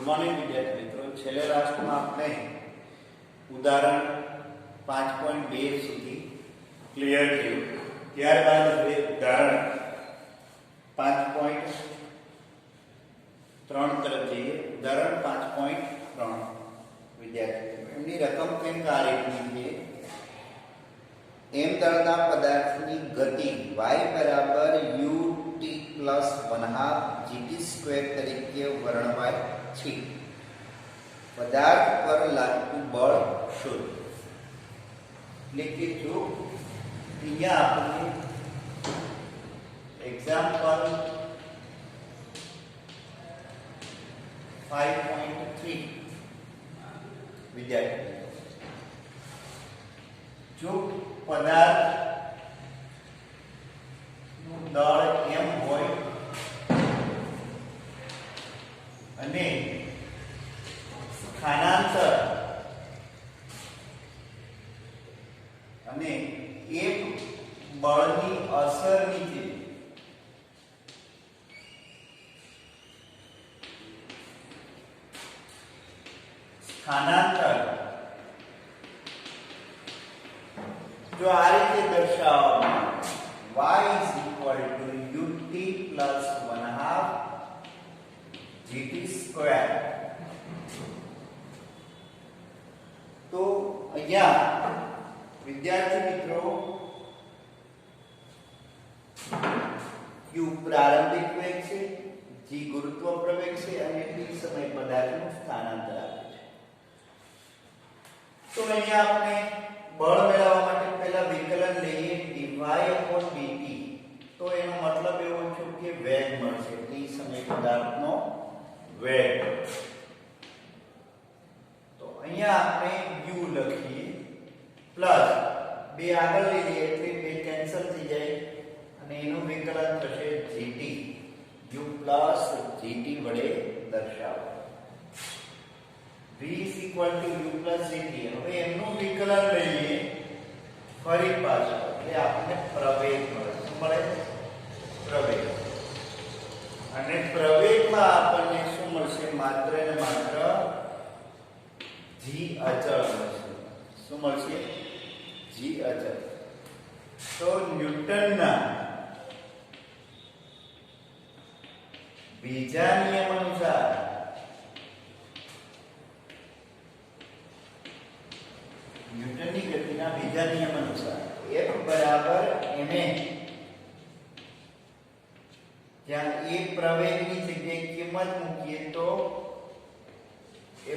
Morning વિદ્યાર્થી મિત્રો, છેલ્લા ક્લાસમાં આપણે ઉદાહરણ 5.2 સુધી ક્લિયર થયું. ત્યારબાદ હવે ઉદાહરણ 5.3 તરફ જઈએ. ઉદાહરણ 5.3 વિદ્યાર્થી એમની રકમ કંઈક આ રીતની છે. m દળના પદાર્થની ગતિ y બરાબર ut પ્લસ 1/2 gt² તરીકે વર્ણવાય છે. પદાર્થ પર લાગતું બળ શોધો. એટલે કે જો અહીંયા આપણે એક્ઝામ્પલ 5.3 વિદ્યાર્થી, જો પદાર્થ નું દળ m હોય અને સ્થાનાંતર અને એક બળની અસર નીચે સ્થાનાંતર જો આ રીતે દર્શાવવામાં y ut plus 1/2 gt², તો અહીંયા વિદ્યાર્થી મિત્રો u પ્રારંભિક વેગ છે, g ગુરુત્વ પ્રવેગ છે અને t સમય પદાર્થનું સ્થાનાંતર આપે છે. તો અહીંયા આપણે બળ મેળવવા માટે પહેલા વિકલન લઈએ dy/dt. તો એનો મતલબ એવો છે કે વેગ મળશે, t સમય પદાર્થનો વેગ. તો અહીંયા આપણે u લખીએ પ્લસ 2 આગળ લઈએ એટલે 2 કેન્સલ થઈ જાય અને એનું વિકલન થશે gt. u પ્લસ gt વડે દર્શાવો. v u plus gt. હવે એનું વિકલન લઈએ ફરી પાછું એટલે આપણને પ્રવેગ મળે. શું મળે? પ્રવેગ. અને પ્રવેગમાં આપણને શું મળશે? માત્ર ને માત્ર g અચળ મળશે. શું મળશે? g અચળ. તો ન્યૂટનના બીજા નિયમ અનુસાર ન્યૂટનની ગતિના બીજા નિયમ અનુસાર F બરાબર ma, જ્યાં a પ્રવેગની જગ્યાએ કિંમત મૂકીએ તો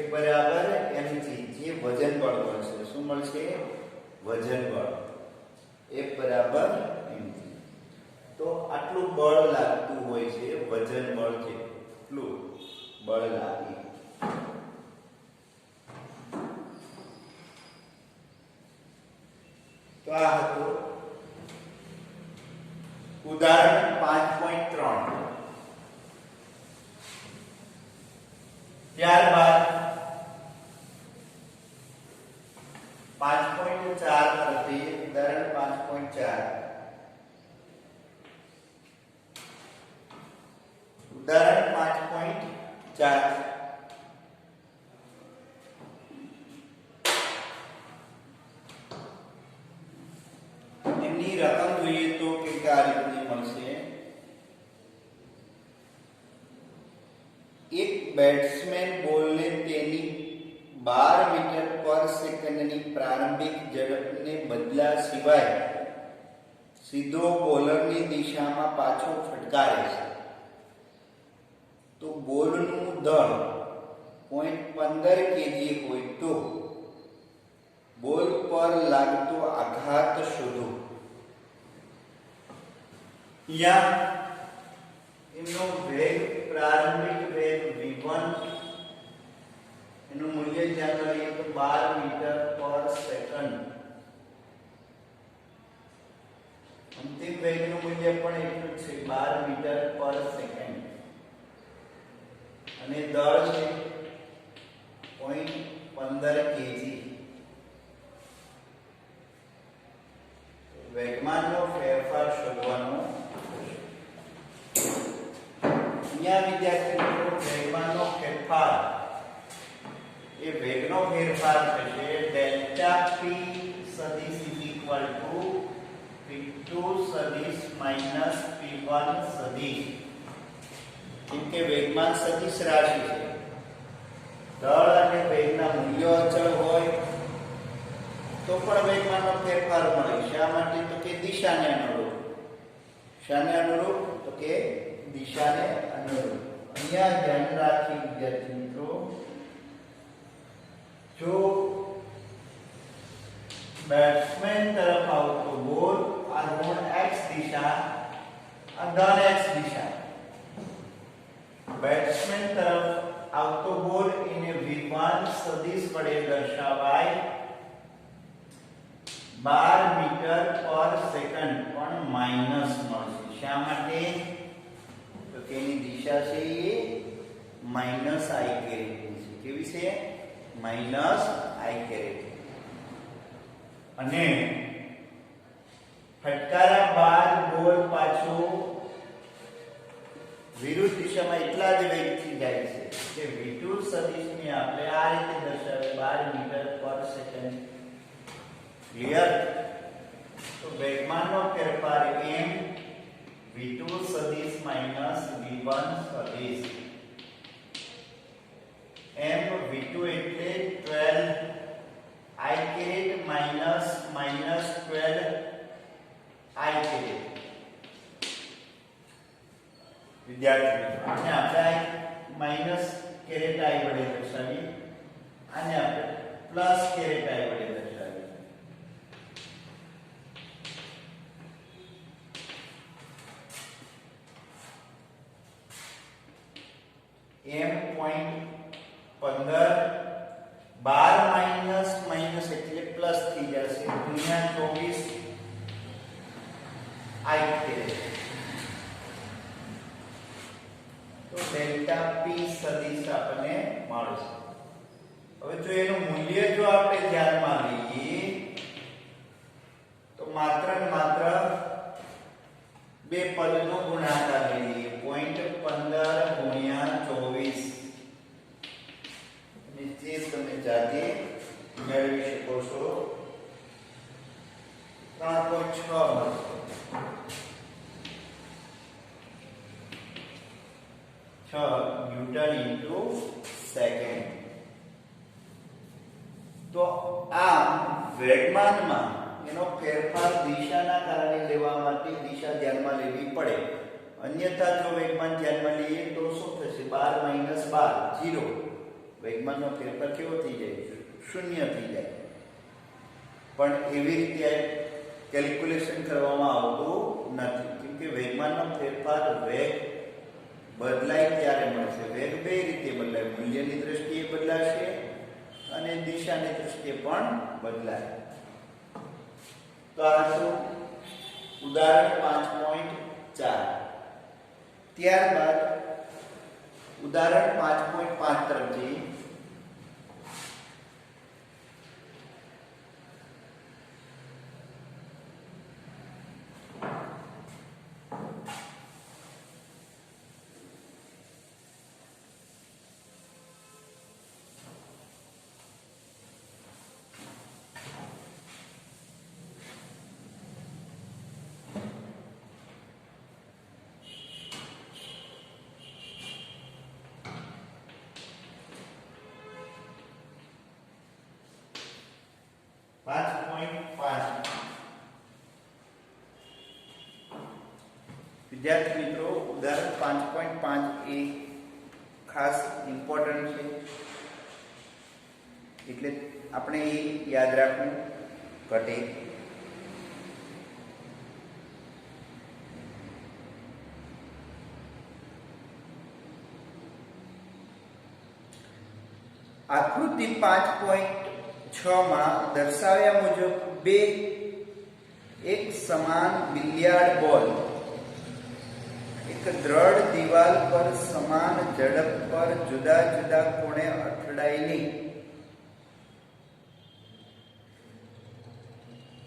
F બરાબર mg, જે વજન બળ મળશે. શું મળશે? વજન બળ. F બરાબર mg. તો આટલું બળ લાગતું હોય છે, વજન બળ છે, એટલું બળ લાગે. તો આ હતું ઉદાહરણ 5.3. ત્યારબાદ 5.4 પરથી ઉદાહરણ 5.4. ઉદાહરણ 5.4 એમની રકમ જોઈએ તો કે આ રીતની મળશે. એક બેટ્સમેન બોલને તેની 12 મીટર પર સેકન્ડની પ્રારંભિક ઝડપને બદલ્યા સિવાય સીધો બોલરની દિશામાં પાછો ફટકારે છે, તો બોલનું દળ 0.15 kg હોય તો બોલ પર લાગતો આઘાત શોધો. અહીંયા એનો વેગ, પ્રારંભિક વેગ v1, એનું મૂલ્ય ધ્યાન લઈએ તો 12 મીટર પર સેકન્ડ. અંતિમ વેગનું મૂલ્ય પણ એટલું જ છે, 12 મીટર પર સેકન્ડ. અને દળ છે 0.15 kg. વેગમાનનો ફેરફાર શોધવાનો અહીંયા વિદ્યાર્થી મિત્રો વેગમાનનો ફેરફાર કે વેગનો ફેરફાર થશે ડેલ્ટા પી સદિશ p2 સદિશ માઈનસ p1 સદિશ. કેમ કે વેગમાન સદિશ રાશિ છે, દળ અને વેગના મૂલ્યો અચળ હોય તો પણ વેગમાનનો ફેરફાર મળે. શા માટે? તો કે દિશાને અનુરૂપ. શાને અનુરૂપ? તો કે દિશાને અનુરૂપ. અહીંયા ધ્યાન રાખી વિદ્યાર્થી મિત્રો, જો બેટ્સમેન તરફ આવતો બોલ આ ઋણ x દિશા, આ ધન x દિશા. બેટ્સમેન તરફ આવતો બોલ એને v1 સદિશ વડે દર્શાવાય 12 મીટર પર સેકન્ડ પણ માઈનસ મળશે. શા માટે? તો કે એની દિશા છે એ માઈનસ i કેરેટ છે. કેવી છે? Minus i caret. અને ફટકારા બાદ બોલ પાછો વિરુદ્ધ દિશામાં એટલા જ વેગથી જાય છે કે v2 સદિશને આપણે આ રીતે દર્શાવે 12 મીટર પર સેકન્ડ. ક્લિયર? તો વેગમાનનો ફેરફાર m v2 સદિશ માઈનસ v1 સદિશ. m v2 એટલે 12 i caret minus 12 i caret. વિદ્યાર્થી મિત્રો, આને આપણે માઈનસ કેરેટ i વડે દર્શાવીએ, આને આપણે પ્લસ કેરેટ i વડે દર્શાવીએ. m .15 12 માઈનસ માઈનસ એટલે પ્લસ થઈ જશે ગુણ્યા 24 i કેરેટ. તો ડેલ્ટા p સદિશ આપણને મળશે. હવે જો એનું મૂલ્ય જો આપણે ધ્યાનમાં લઈએ તો માત્ર ને માત્ર બે પદનો ગુણાકાર લઈએ. 0.15 ગુણ્યા 24 નીચે તમે જાતે મેળવી શકો છો. 3.6 મળશે. 6 ન્યૂટન ઇન્ટુ સેકન્ડ. તો આ વેગમાનમાં એનો ફેરફાર દિશાના કારણે લેવા માટે દિશા ધ્યાનમાં લેવી પડે. અન્યથા જો વેગમાન ધ્યાનમાં લઈએ તો શું થશે? 12 - 12 0. વેગમાનનો ફેરફાર કેવો થઈ જાય? શૂન્ય થઈ જાય. પણ એવી રીતે કેલ્ક્યુલેશન કરવામાં આવતું નથી, કેમ કે વેગમાનનો ફેરફાર વેગ બદલાય ત્યારે મળશે. વેગ બે રીતે બદલાય, મૂલ્યની દ્રષ્ટિએ બદલાશે અને દિશાની દ્રષ્ટિએ પણ બદલાય. તો આ શું? ઉદાહરણ 5.4. ત્યારબાદ ઉદાહરણ 5.5 તરફ જઈએ. વિદ્યાર્થી મિત્રો, ઉદાહરણ 5.5 એ ખાસ ઇમ્પોર્ટન્ટ છે, એટલે આપણે એ યાદ રાખવું ઘટે. આકૃતિ 5.6 માં દર્શાવ્યા મુજબ બે એક સમાન બિલિયાર્ડ બોલ એક દ્રઢ દિવાલ પર સમાન ઝડપ પર જુદા જુદા કોણે અથડાઈને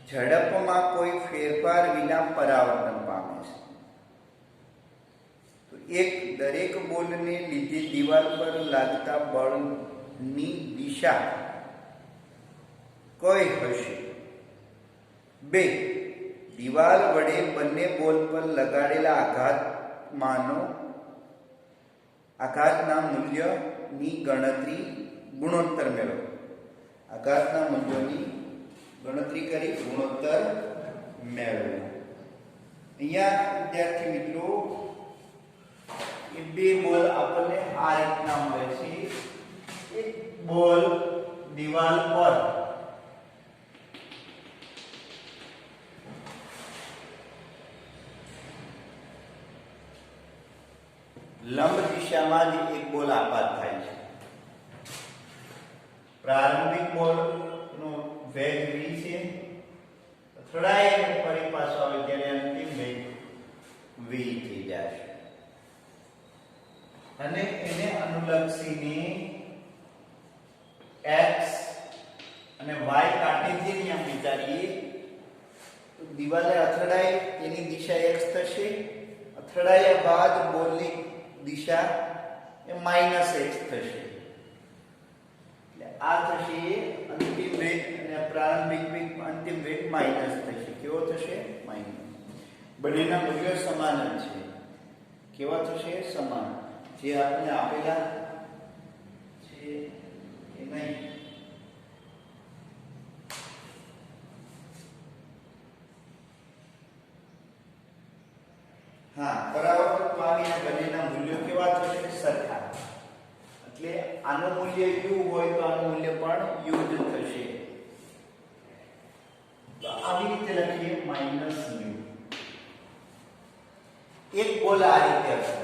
ઝડપમાં કોઈ ફેરફાર વિના પરાવર્તન પામે છે. તો દરેક બોલને લીધે દિવાલ પર લાગતા બળની દિશા દિશા કઈ હશે? 2. દિવાલ વડે બંને બોલ પર લગાડેલા આઘાતના મૂલ્યની ગણતરી ગુણોત્તર મેળવો. આઘાતના મૂલ્યોની ગણતરી કરી ગુણોત્તર મેળવો. અહીંયા વિદ્યાર્થી મિત્રો એ બે બોલ આપણને આ રીતના મળે છે. એક બોલ દિવાલ પર લંબ દિશામાં જ એક બોલ આપાત થાય છે. પ્રારંભિક બોલ નો વેગ v છે, અથડાય અને ફરી પાછો આવે ત્યારે અંતિમ વેગ v થઈ જશે. અને એને અનુલક્ષીને x અને y કાર્ટેશિયન આમ વિચારીએ તો દિવાલે અથડાય તેની દિશા x થશે, અથડાયા બાદ બોલની દિશા એ -x થશે. એટલે આ થશે અંતિમ વેગ અને પ્રારંભિક વેગ, અંતિમ વેગ માઈનસ થશે. કેવો થશે? માઈનસ. બંનેના મૂલ્યો સમાન જ છે. કેવા થશે? સમાન. જે આપણે આપેલા છે એ નહીં. હા, પરાવર્તક પામીને બંનેના મૂલ્યો કેવા થશે? સરખા. એટલે આનું મૂલ્ય u હોય તો આનું મૂલ્ય પણ u જ થશે. તો આવી રીતે લખીએ -u. એક બોલ આ રીતે હશે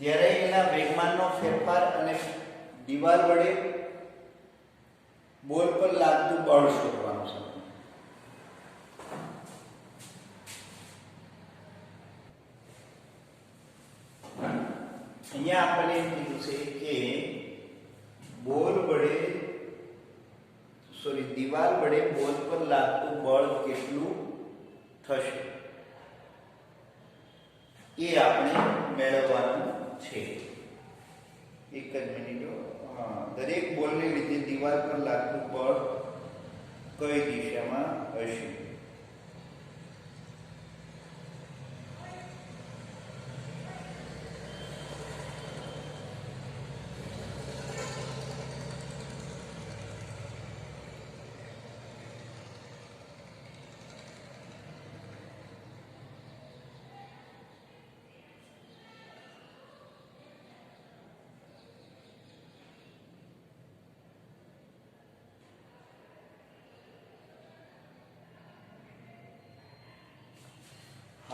જ્યારે એના વેગમાનનો ફેરફાર અને દિવાલ વડે બોલ પર લાગતું બળ શોધવાનું છે. અહીંયા આપણે એમ કીધું છે કે દિવાલ વડે બોલ પર લાગતું બળ કેટલું થશે એ આપણે મેળવવાનું છે. એક જ મિનિટ. દરેક બોલને લીધે દિવાલ પર લાગતું બળ કઈ દિશામાં હશે?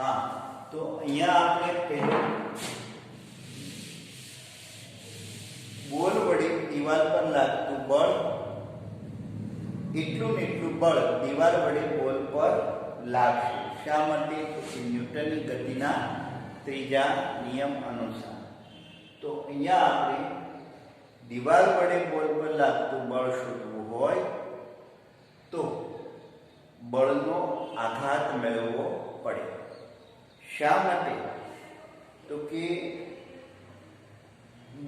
હા, તો અહીંયા આપણે પહેલું બોલ વડે દિવાલ પર લાગતું બળ એટલું ને એટલું બળ દિવાલ વડે બોલ પર લાગશે. શા માટે? તો કે ન્યૂટનની ગતિના ત્રીજા નિયમ અનુસાર. તો અહીંયા આપણે દિવાલ વડે બોલ પર લાગતું બળ શોધવું હોય તો બળનો આઘાત મેળવવો પડે. શા માટે? તો કે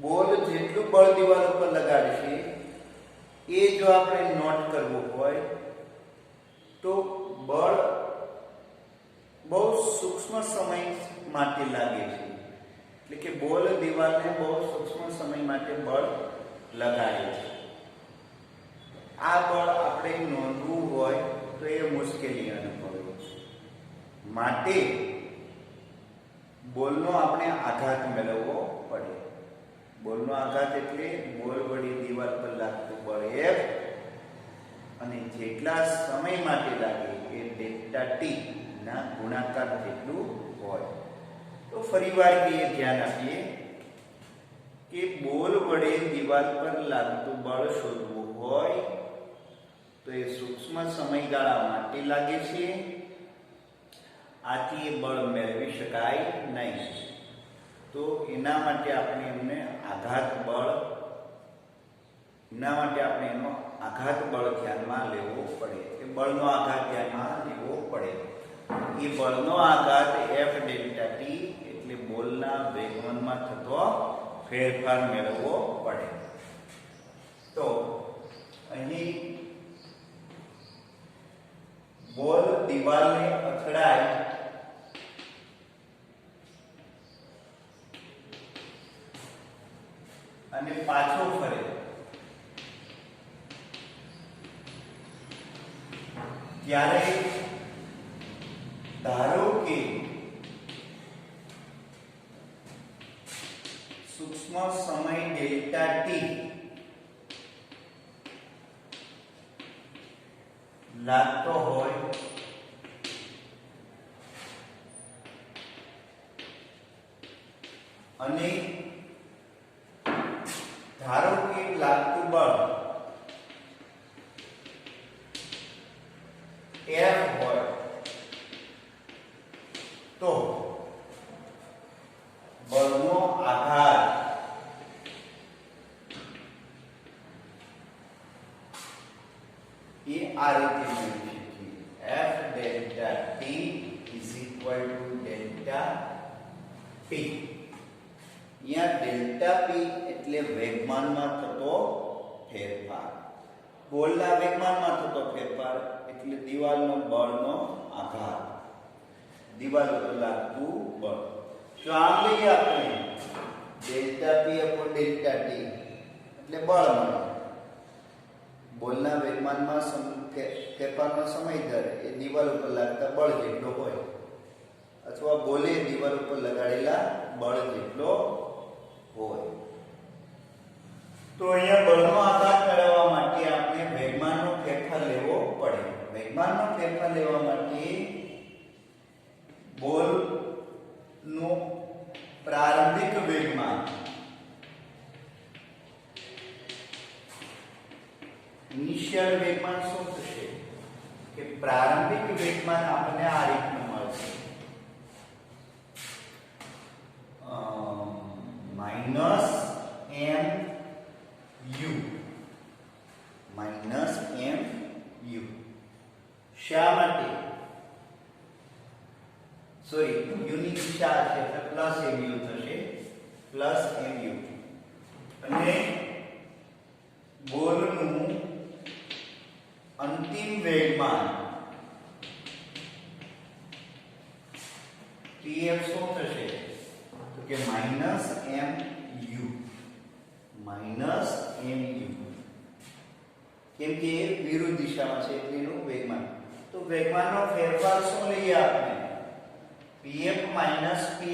બોલ જેટલું બળ દિવાલ ઉપર લગાડશે એ જો આપણે નોટ કરવું હોય તો બળ બહુ સૂક્ષ્મ સમય માટે લાગે છે. એટલે કે બોલ દિવાલને બહુ સૂક્ષ્મ સમય માટે બળ લગાડે છે. આ બળ આપણે નોંધવું હોય તો એ મુશ્કેલી અનુભવે છે. માટે બોલનો આપણે આઘાત મેળવવો પડે. બોલનો આઘાત એટલે બોલ વડે દિવાલ પર લાગતું બળ F અને જેટલા સમય માટે લાગે એ ડેલ્ટા ટી ના ગુણાકાર જેટલું હોય. તો ફરીવાર એ ધ્યાન આપીએ કે બોલ વડે દિવાલ પર લાગતું બળ શોધવું હોય તો એ સૂક્ષ્મ સમયગાળા માટે લાગે છે. આથી એ બળ મેળવી શકાય નહીં. તો એના માટે આપણે એનો આઘાત બળ ધ્યાનમાં લેવો પડે. એ બળનો આઘાત ધ્યાનમાં લેવો પડે. એ બળનો આઘાત F ડેલ્ટા ટી એટલે બોલના વેગમાનમાં થતો ફેરફાર મેળવવો પડે. તો અહીં બોલ દિવાલને અથડાય અને પાછો ફરે ત્યારે ધારો કે સૂક્ષ્મ સમય ડેલ્ટા ટી લાગતો હોય અને ધારો કે લાગતું બળ F હોય તો બળનો આધાર એ આ રીતે મેળવી શકીએ. F delta T is equal to delta P. અહીંયા ડેલ્ટા P એટલે વેગમાનમાં થતો ફેરફાર. બોલના વેગમાનમાં થતો ફેરફાર એટલે દિવાલનો બળનો આધાર, દિવાલ ઉપર લાગતું બળ. જો આમ લઈએ આપણે delta P upon delta T એટલે બળ મળે. બોલના વેગમાનમાં ફેરફારનો સમય દર એ દિવાલ ઉપર લાગતા બળ જેટલો હોય અથવા બોલે દિવાલ ઉપર લગાડેલા બળ જેટલો હોય. તો અહીંયા બળનો આધાર મેળવવા માટે આપણે વેગમાનનો ફેરફાર લેવો પડે. વેગમાનનો ફેરફાર લેવા માટે બોલનું પ્રારંભિક વેગમાન ઇનિશિયલ વેગમાન શું થશે કે પ્રારંભિક વેગમાન આપણને આ રીતનું મળશે minus m u minus m u. શા માટે? સોરી, u ની દિશા છે એટલે પ્લસ mu થશે, પ્લસ mu. અને બોલનું અંતિમ વેગમાન pf શું થશે તો કે માઈનસ mu, માઈનસ mu. કેમ કે વિરુદ્ધ દિશામાં છે એટલે એનું વેગમાન. તો વેગમાનનો ફેરફાર શું લઈએ આપણે? pf minus pi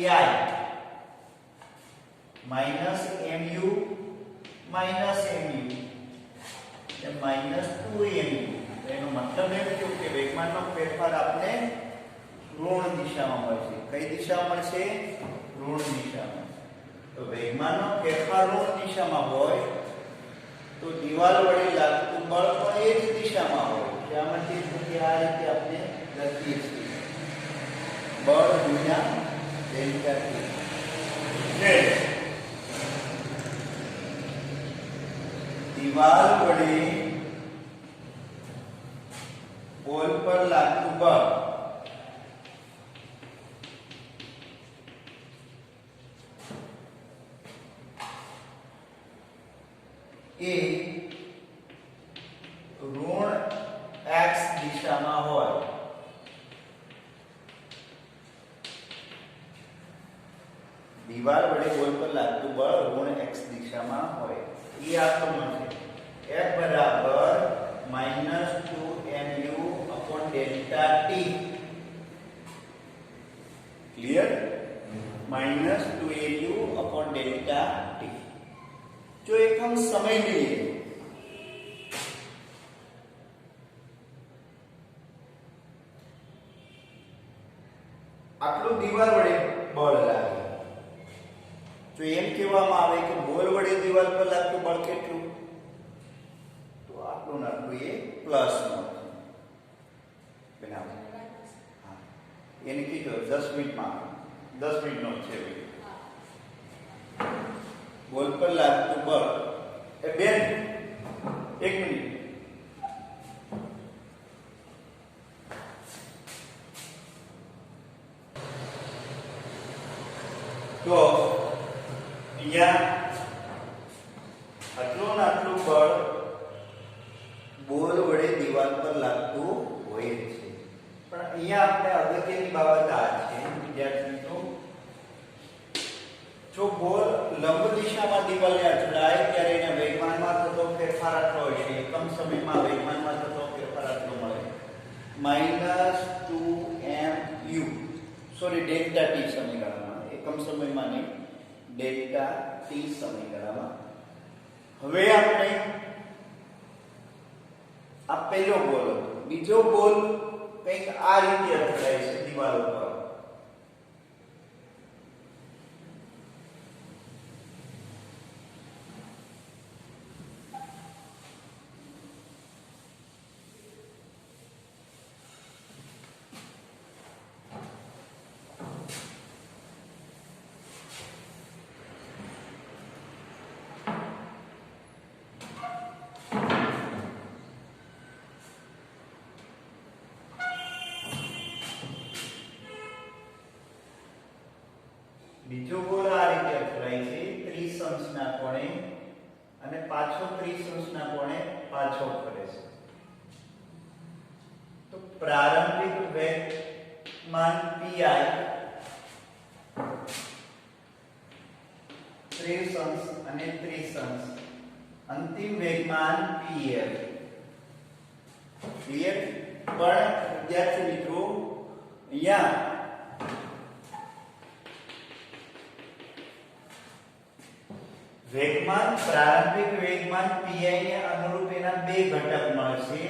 minus mu minus mu એટલે માઈનસ 2mu. એનો મતલબ એમ થયો કે વેગમાનનો ફેરફાર આપણે ઋણ દિશામાં મળશે. કઈ દિશામાં મળશે? ઋણ દિશામાં. તો વેગમાનનો ફેરફાર ઋણ દિશામાં હોય તો દિવાલ વડે લાગતું બળ પણ એ જ દિશામાં હોય. જ્યાંથી કે આ રીતે આપણે લખીએ છીએ બળ ગુણ્યા ડેલ્ટા T. દિવાલ વડે બોલ પર લાગતું બળ એ ઋણ x દિશામાં હોય. દિવાલ વડે બોલ પર લાગતું બળ ઋણ x દિશામાં હોય. એ આપણું છે F બરાબર -2mu upon delta T. Clear? -2mu upon delta T. જો એકમ સમય લઈએ આટલું દિવાલ વડે બળ લાગે. જો એમ કહેવામાં આવે કે બોલ વડે દિવાલ પર લાગતું બળ કેટલું તો આટલું નાટલું એ પ્લસ નો બનાવો. હા, એને કીધું 10 મિનિટમાં 10 મિનિટનો છે. બોલ પર લાગતું બળ એ બેન 1 મિનિટ. તો અહીંયા બળ બોલ વડે દિવાલ પર લાગતું હોય છે. પણ અહીંયા આપણે અગત્યની બાબત આ છે વિદ્યાર્થી મિત્રો, જો બોલ લંબ દિશામાં દિવાલને અથડાય ત્યારે એના વેગમાનમાં થતો ફેરફાર આટલો હશે. એકમ સમયમાં વેગમાનમાં થતો ફેરફાર આટલો મળે -2mu, સોરી ડેલ્ટા ટી સમીકરણમાં, એકમ સમયમાં નહીં, ડેલ્ટા ટી સમીકરણમાં. હવે આપણે આ પહેલો બોલ હતો, બીજો બોલ કંઈક આ રીતે અથડાય છે દિવાલ ઉપર. બીજો બોલ આ રીતે અથડાય છે 30 અંશના કોણે અને પાછો 30 અંશના કોણે પાછો ફરે છે. તો પ્રારંભિક વેગમાન pi 30 અંશ અને 30 અંશ, અંતિમ વેગમાન pf. ક્લિયર? પણ વિદ્યાર્થી મિત્રો અહીંયા વેગમાન, પ્રારંભિક વેગમાન pi ને અનુરૂપ એના બે ઘટક મળશે.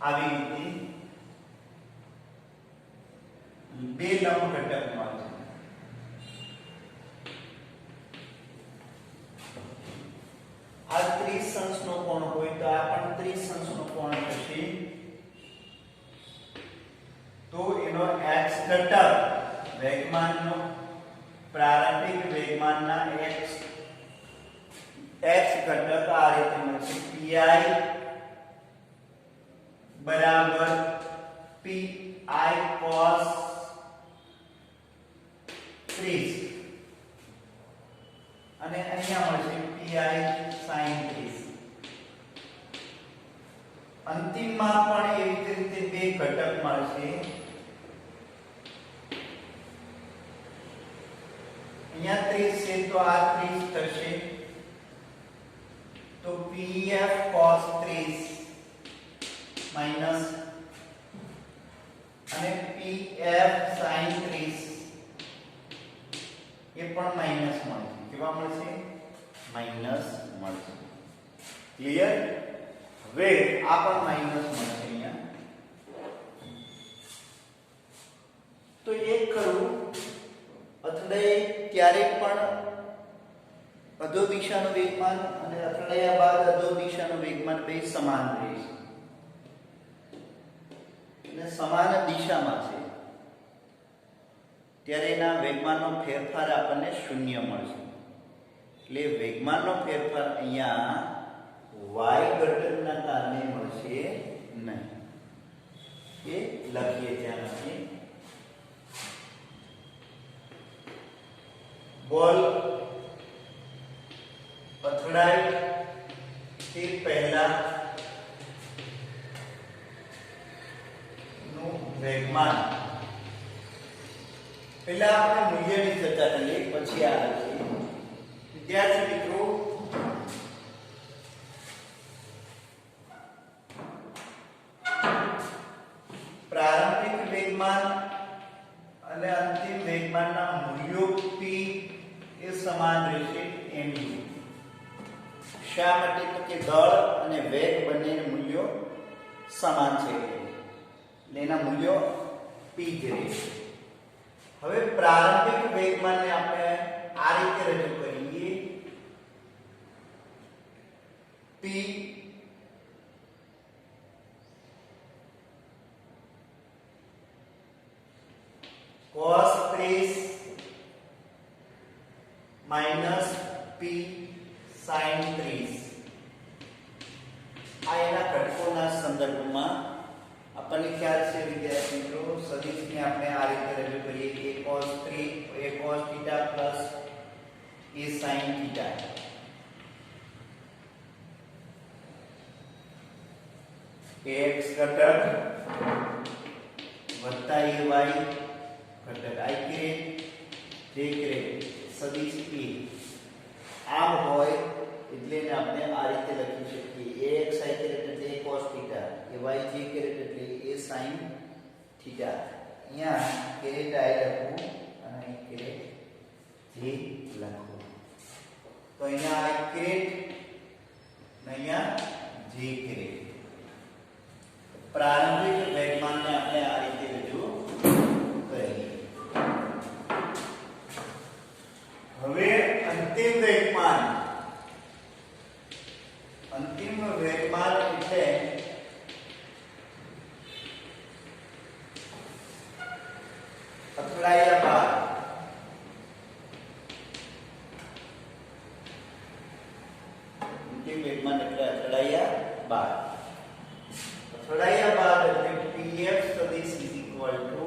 આવી રીતે બે લંબ ઘટક મળશે. આ 30 અંશનો કોણ હોય તો આ પણ 30 અંશનો કોણ થશે. તો એનો x ઘટક વેગમાનનો, પ્રારંભિક વેગમાનના x ઘટક આ રીતે મળશે. pi બરાબર pi cos 30 અને અહીંયા મળશે pi sin 30. અંતિમમાં પણ એવી જ રીતે બે ઘટક મળશે. અહીંયા 30 છે તો આ 30 થશે, તો pf cos 30 માઈનસ અને pf sin 30 એ પણ માઈનસ મળશે. કેવા મળશે? માઈનસ મળશે. ક્લિયર? હવે આ પણ માઈનસ મળશે અહીંયા. તો એક કરું અથડાય ત્યારે પણ અધો દિશાનું વેગમાન અને અથડાયા બાદ અધો દિશાનું વેગમાન બે સમાન રહેશે અને સમાન દિશામાં છે ત્યારે એના વેગમાનનો ફેરફાર આપણને શૂન્ય મળશે. એટલે વેગમાનનો ફેરફાર અહીંયા y ઘટકના કારણે મળશે નહીં. એ લખીએ ત્યાં લખીએ. બોલ અથડાય તે પહેલા નું વેગમાન, પહેલા આપણે મૂલ્યની ચર્ચા કરીએ પછી આ લખીએ. વિદ્યાર્થી મિત્રો પ્રારંભિક વેગમાન અને અંતિમ વેગમાનના મૂલ્યો p એ સમાન રહેશે mu. શા માટે? તો કે દળ અને વેગ બંનેના મૂલ્યો સમાન છે એટલે એના મૂલ્યો p જ રહેશે. હવે પ્રારંભિક વેગમાનને આપણે આ રીતે રજૂ કરીએ. p cos 30 minus p sin 30. આ એના ઘટકોના સંદર્ભમાં આપણને ખ્યાલ છે વિદ્યાર્થી મિત્રો, સદિશને આપણે આ રીતે રજૂ કરીએ કે cos 3 a cos θ plus a sin θ. ax ઘટક વત્તા ay ઘટક i ક્રેટ j ક્રેટ સદિશ a આમ હોય એટલે એને આપણે આ રીતે લખી શકીએ ax i ક્રેટ એટલે a cos θ, ay j crate એટલે a sin θ. અહીંયા ક્રેટ i લખવું અને અહીં ક્રેટ j લખવું. તો અહીંયા i ક્રેટ અને અહીંયા j ક્રેટ. પ્રારંભિક વેગમાનને આપણે આ રીતે રજૂ કરીએ. હવે અંતિમ વેગમાન એટલે અથડાયા બાદ અંતિમ વેગમાન એટલે અથડાયા બાદ એટલે pf સદિશ is equal to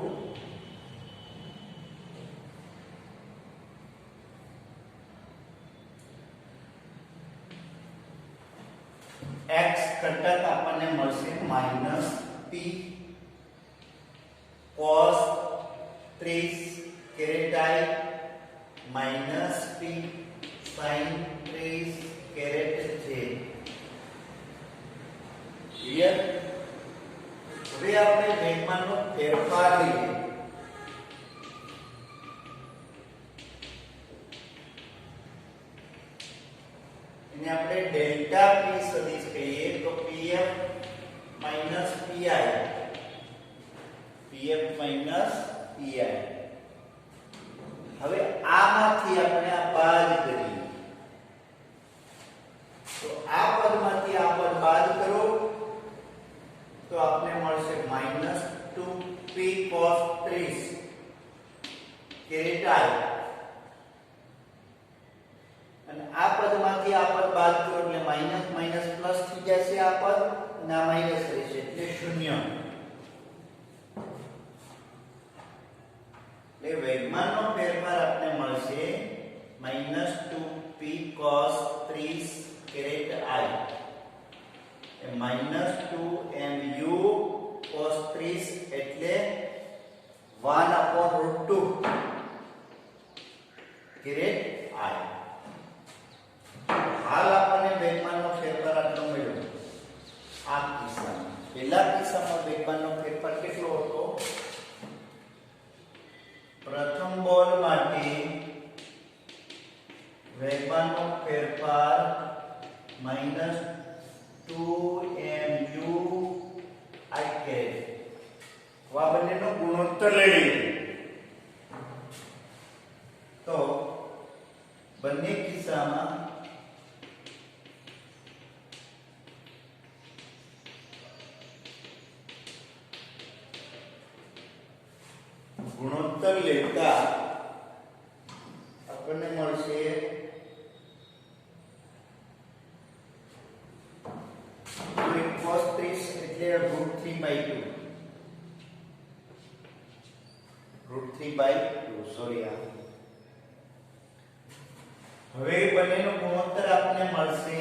x ઘટક આપણને મળશે minus p cos 30 caret i minus p sin 30 caret j. Clear? હવે આપણે વેગમાનનો ફેરફાર લઈએ. એને આપણે ડેલ્ટા p સદિશ કહીએ તો pf minus pi હવે આમાંથી આપણે આ બાદ કરીએ તો આ પદમાંથી આ પદ બાદ કરો તો આપણે મળશે minus 2p cos 30 caret i અને આ પદમાંથી આ પદ બાદ કરો એટલે માઈનસ માઈનસ પ્લસ થઈ જશે આ પદ અને આ માઈનસ રહેશે એટલે શૂન્ય. એટલે વેગમાનનો ફેરફાર આપણે મળશે minus 2p cos 30 caret i A minus 2mu cos 30 એટલે 1/√2 caret i. હાલ આપણને વેગમાનનો ફેરફાર આટલો મળ્યો. આ કિસ્સામાં પહેલા કિસ્સામાં વેગમાનનો ફેરફાર કેટલો હતો? પ્રથમ બોલ માટે વેગમાનનો ફેરફાર minus 2mu i caret. આ બંનેનો ગુણોત્તર લઈએ તો બંને કિસ્સામાં ગુણોત્તર લેતા આપણને મળશે cos 30 એટલે √3/2 સોરી. હવે બંનેનો ગુણોત્તર આપણને મળશે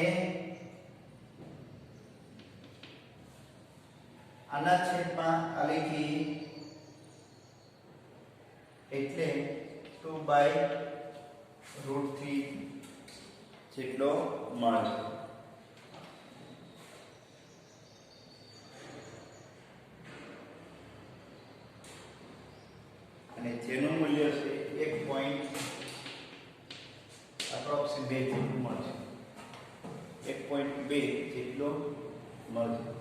આના છેદમાં આ લીટી એટલે 2/√3 જેટલો મળશે. અને જેનું મૂલ્ય છે 1.2 જેટલું મળશે. 1.2 જેટલો મળશે.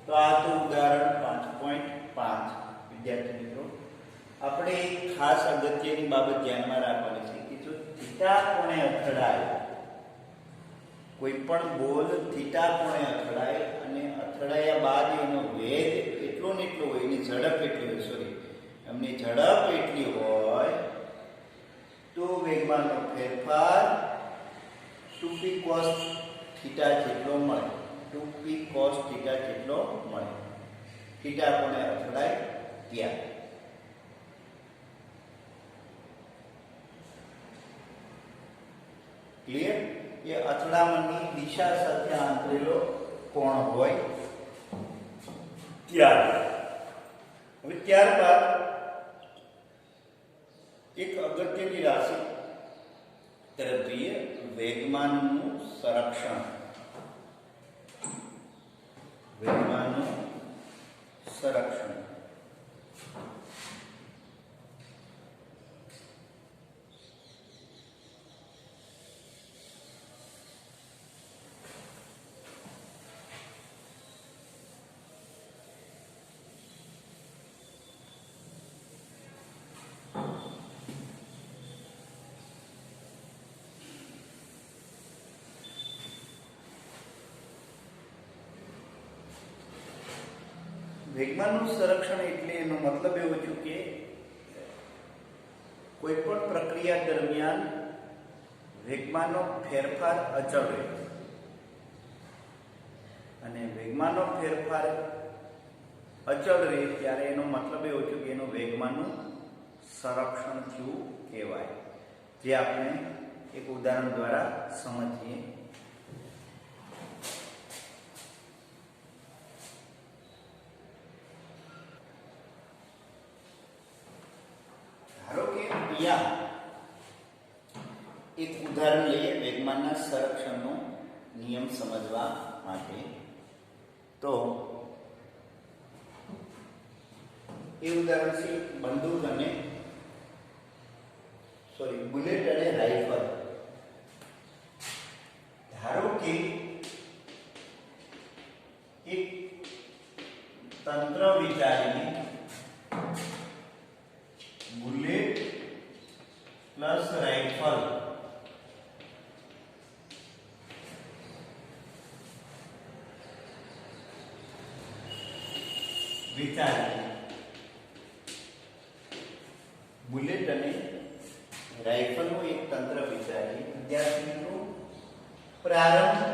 તો આ તો ઉદાહરણ 5.5 વિદ્યાર્થી મિત્રો. આપણે એક ખાસ અગત્યની બાબત ધ્યાનમાં રાખવાની છે કે જો થીટા કોણે અથડાય, કોઈ પણ બોલ થીટા કોણે અથડાય અને અથડાયા બાદ એનો વેગ એટલો ને એટલો હોય, એની ઝડપ એટલી હોય, સોરી એમની ઝડપ એટલી હોય તો વેગમાનનો ફેરફાર 2p cos θ જેટલો મળે. 2p cos θ જેટલો મળે. થીટા કોણે અથડાય ત્યારે. ક્લિયર? એ અથડામણની દિશા સાથે આંતરેલો કોણ હોય ત્યારે. હવે ત્યારબાદ એક અગત્યની રાશિ તરફ જોઈએ, વેગમાનનું સંરક્ષણ. વેગમાનનું સંરક્ષણ. વેગમાનનું સંરક્ષણ એટલે એનો મતલબ એવો છે કે કોઈ પણ પ્રક્રિયા દરમિયાન વેગમાનનો ફેરફાર અચળ રહે, અને વેગમાનનો ફેરફાર અચળ રહે ત્યારે એનો મતલબ એવો છે કે એનું વેગમાનનું સંરક્ષણ થયું કહેવાય, જે આપણે એક ઉદાહરણ દ્વારા સમજીએ. એક ઉદાહરણ લઈએ વેગમાનના સંરક્ષણનો નિયમ સમજવા માટે. તો એ ઉદાહરણ છે બંદૂક અને બુલેટ અને રાઇફલ. ધારો કે એક તંત્ર વિચારીને બુલેટ પ્લસ રાઇફલ વિચારીએ, બુલેટ અને રાઇફલનું એક તંત્ર વિચારીએ. વિદ્યાર્થી મિત્રો, પ્રારંભ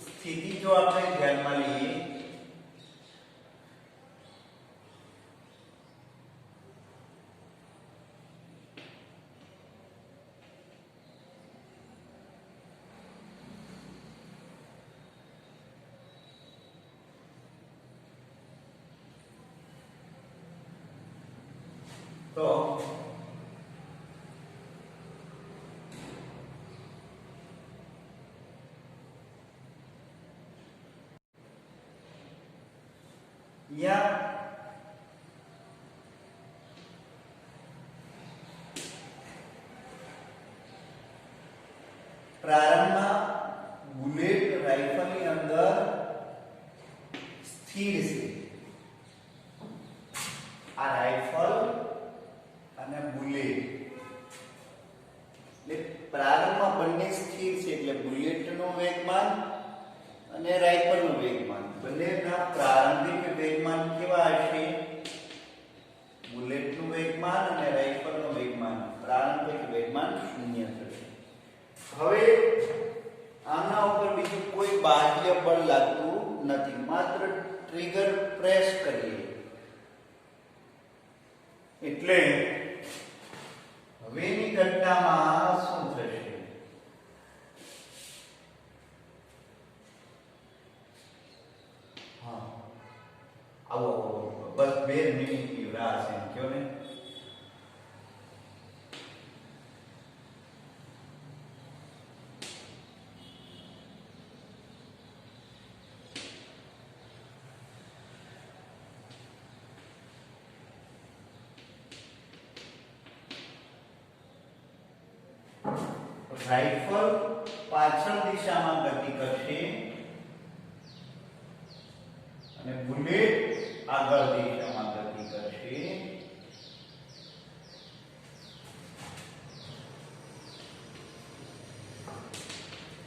સ્થિતિ જો આપણે ધ્યાનમાં લઈએ તો પ્રારંભમાં બુલેટ રાઇફલની અંદર સ્થિર છે. આ રાઇફલ અને બુલેટ એટલે પ્રારંભમાં બંને સ્થિર છે, એટલે બુલેટનું વેગમાન અને રાઇફલનું વેગમાન બંનેના પ્રારંભિક વેગમાન કેવા હશે? બુલેટનું વેગમાન અને રાઇફલનું વેગમાન પ્રારંભિક વેગમાન 0 થશે. હવે આના ઉપર બીજું કોઈ બાહ્ય બળ લાગતું નથી, માત્ર ટ્રિગર પ્રેસ કરીએ એટલે હવેની ઘટનામાં શું થશે? આવો બસ 2 મિનિટની રાહ છે, કયો ને. રાઇફલ પાછળ દિશામાં ગતિ કરશે અને બુલેટ આગળ દિશામાં ગતિ કરશે.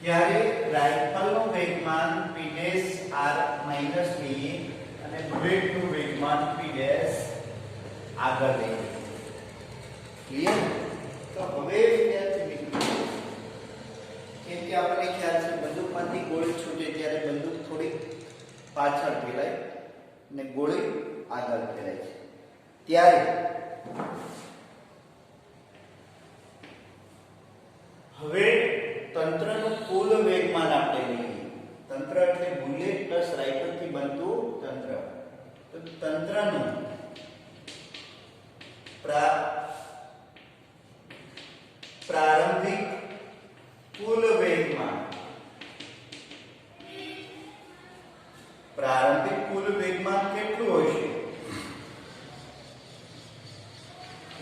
ત્યારે રાઇફલનું વેગમાન p' r માઈનસ લઈએ અને બુલેટનું વેગમાન p' આગળ લઈએ. ક્લિયર? તો હવે કેમ કે આપણને ખ્યાલ છે બંદૂકમાંથી ગોળી છૂટે ત્યારે બંદૂક થોડી પાછળ ફેલાય, અને ગોળી આગળ ફેરાય છે. ત્યારે હવે તંત્રનું કુલ વેગમાન આપણે લઈએ. તંત્ર એટલે બુલેટ પ્લસ રાઇફલ થી બનતું તંત્ર. તો તંત્રનું પ્રારંભિક કુલ વેગમાન કેટલું હશે?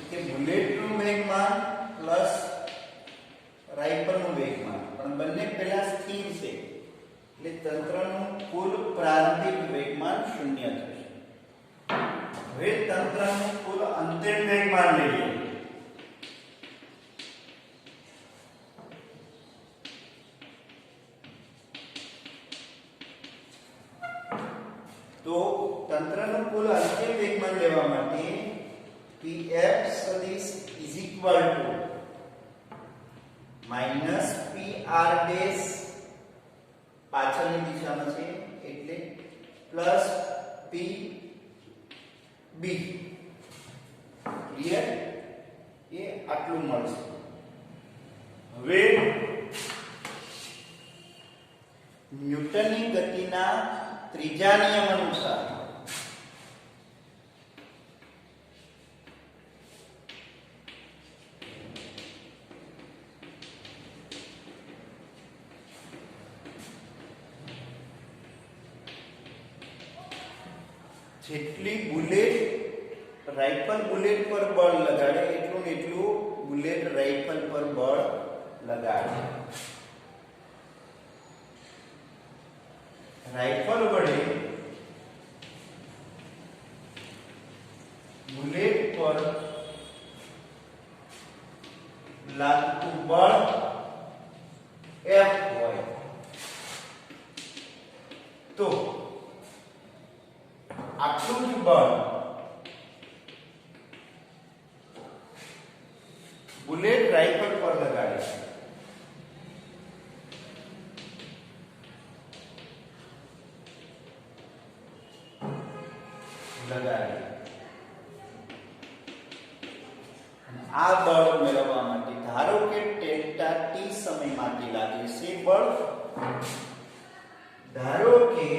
કે બુલેટનું વેગમાન પ્લસ રાઇફલનું વેગમાન, પણ બંને પહેલા સ્થિર છે એટલે તંત્રનું કુલ પ્રારંભિક વેગમાન 0 થશે. હવે તંત્રનું કુલ અંતિમ વેગમાન લઈએ. તો તંત્રનું કુલ અંતિમ વેગમાન લેવા માટે pf સદિશ is equal to minus pr dash પાછળની દિશામાં છે એટલે પ્લસ pb. ક્લિયર? એ આટલું મળશે. હવે ન્યૂટનની ગતિના ત્રીજા નિયમ અનુસાર જેટલી બુલેટ રાઇફલ બુલેટ પર બળ લગાડે એટલું ને એટલું બુલેટ રાઇફલ પર બળ લગાડે. રાઇફલ વડે બુલેટ પર લાગતું બળ F હોય તો આટલું જ બળ બુલેટ રાઇફલ પર લગાડે છે. આ બળ મેળવવા માટે ધારો કે ડેલ્ટા ટી સમય માટે લાગે છે બળ. ધારો કે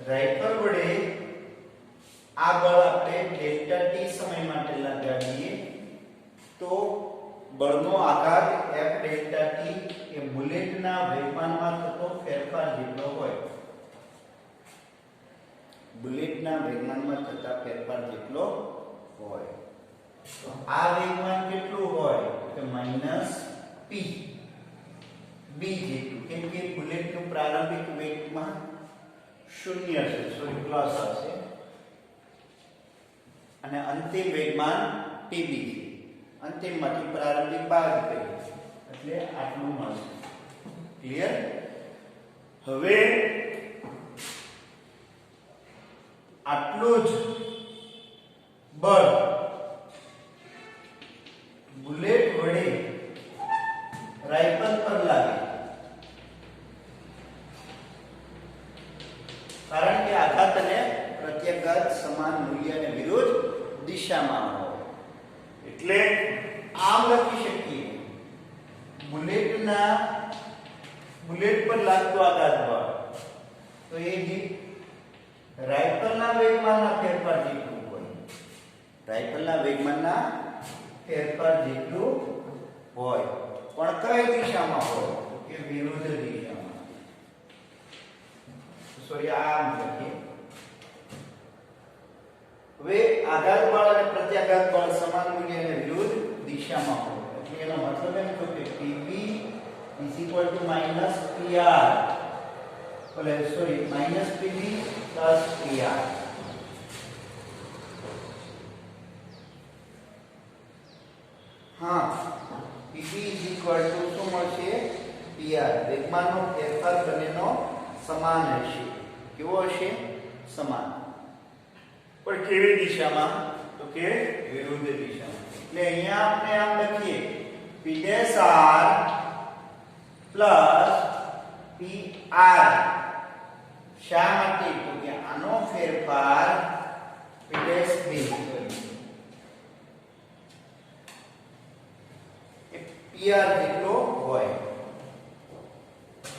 રાઇફલ વડે આ બળ આપણે ડેલ્ટા ટી સમય માટે લગાડીએ તો બળનો આઘાત F ડેલ્ટા ટી એ બુલેટના વેગમાનમાં થતો ફેરફાર જેટલો હોય. બુલેટના વેગમાનમાં થતા ફેરફાર જેટલો હોય. તો આ વેગમાન કેટલું હોય? કે -p b જેટલું, કેમ કે બુલેટનું પ્રારંભિક વેગમાન 0 છે, સોરી પ્લસ હશે, અને અંતિમ વેગમાન tb છે. અંતિમમાંથી પ્રારંભિક બાદ કરીએ એટલે આટલું મળશે. ક્લિયર? હવે આટલું જ બળ બુલેટ વડે રાઇફલ પર લાગે, કારણ કે આઘાત અને પ્રત્યાઘાત સમાન મૂલ્ય અને વિરુદ્ધ દિશામાં હોય. એટલે આમ લખી શકીએ બુલેટ પર લાગતો આઘાત બળ તો એ રાઇફલના વેગમાનના ફેરફાર જેટલું હોય. રાઇફલના વેગમાનના ફેરફાર જેટલું હોય, પણ કઈ દિશામાં હોય? કે વિરુદ્ધ દિશામાં. સોરી, આમ લખીએ. હવે આઘાત બળ અને પ્રત્યાઘાત બળ સમાન મૂલ્ય અને વિરુદ્ધ દિશામાં હોય. એટલે એનો મતલબ એમ થયો કે Pb is equal to minus PR, sorry, minus Pb plus PR. હા, Pb is equal to શું મળશે? PR. વેગમાનનો ફેરફાર બંનેનો સમાન હશે. કેવો હશે? સમાન. પણ કેવી દિશામાં? તો કે વિરુદ્ધ દિશામાં. એટલે અહીંયા આપણે આમ લખીએ p dash r plus pr. શા માટે? તો કે આનો ફેરફાર p dash b એ pr જેટલો હોય.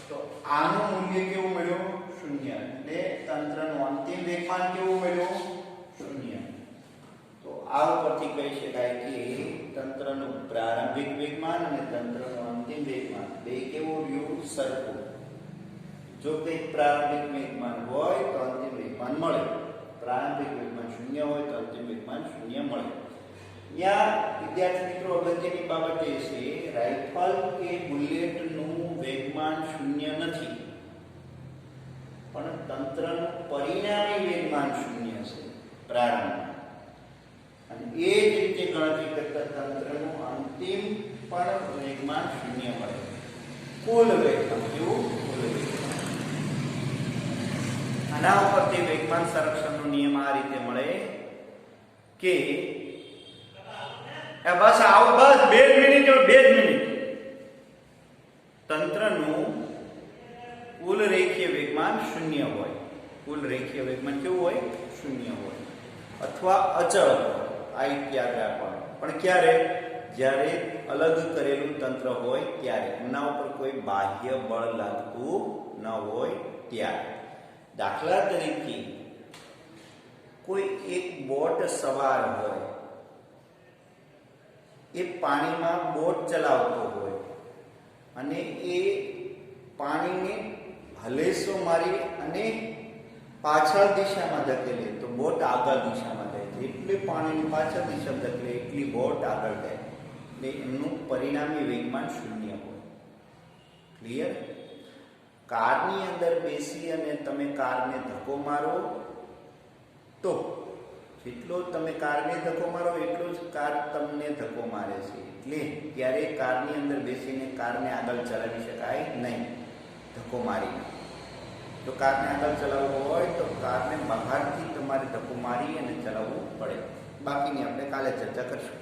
તો આનું મૂલ્ય કેવું મળ્યું? 0. એટલે તંત્રનું અંતિમ વેગમાન કેવું મળ્યું? 0. તો આ ઉપરથી કહી શકાય કે તંત્રનું પ્રારંભિક વેગમાન અને તંત્રનું અંતિમ વેગમાન બે કેવું રહ્યું? સરખું. જો કંઈક પ્રારંભિક વેગમાન હોય તો અંતિમ વેગમાન મળે, પ્રારંભિક વેગમાન 0 હોય તો અંતિમ વેગમાન 0 મળે. ત્યાં વિદ્યાર્થી મિત્રો અગત્યની બાબત એ છે, રાઇફલ કે બુલેટનું વેગમાન 0 નથી, પણ તંત્રનું પરિણામી વેગમાન 0 છે પ્રારંભ. અને એ જ રીતે ગણતરી કરતા તંત્રનું અંતિમ પણ વેગમાન 0 મળે. કુલ વેગમાન કેવું? કુલ વેગમાન. આના ઉપરથી વેગમાન સંરક્ષણનો નિયમ આ રીતે મળે કે બસ આવો, બસ 2 મિનિટ. તંત્રનું કુલ રેખીય વેગમાન 0 હોય. કુલ રેખીય વેગમાન કેવું હોય? 0 હોય અથવા અચળ હોય. આ યાદ રાખવાનું. પણ ક્યારે? જ્યારે અલગ કરેલું તંત્ર હોય ત્યારે, એમના ઉપર કોઈ બાહ્ય બળ લાગતું ન હોય ત્યારે. દાખલા તરીકે કોઈ એક બોટ સવાર હોય, એ પાણીમાં બોટ ચલાવતો હોય અને એ પાણીને હલેસો મારી અને પાછળ દિશામાં ધકેલે તો બોટ આગળ દિશામાં જાય. જેટલી પાણીની પાછળ દિશા ધકેલે એટલી બોટ આગળ જાય. એટલે એમનું પરિણામી વેગમાન 0 હોય. ક્લિયર? કારની અંદર બેસી અને તમે કારને ધક્કો મારો તો જેટલો તમે કારને ધક્કો મારો એટલો જ કાર તમને ધક્કો મારે છે. એટલે ત્યારે કારની અંદર બેસીને કારને આગળ ચલાવી શકાય નહીં ધક્કો મારીને. જો કારને આગળ ચલાવવું હોય તો કારને બહારથી તમારે ધક્કો મારી અને ચલાવવું પડે. બાકીની આપણે કાલે ચર્ચા કરીશું.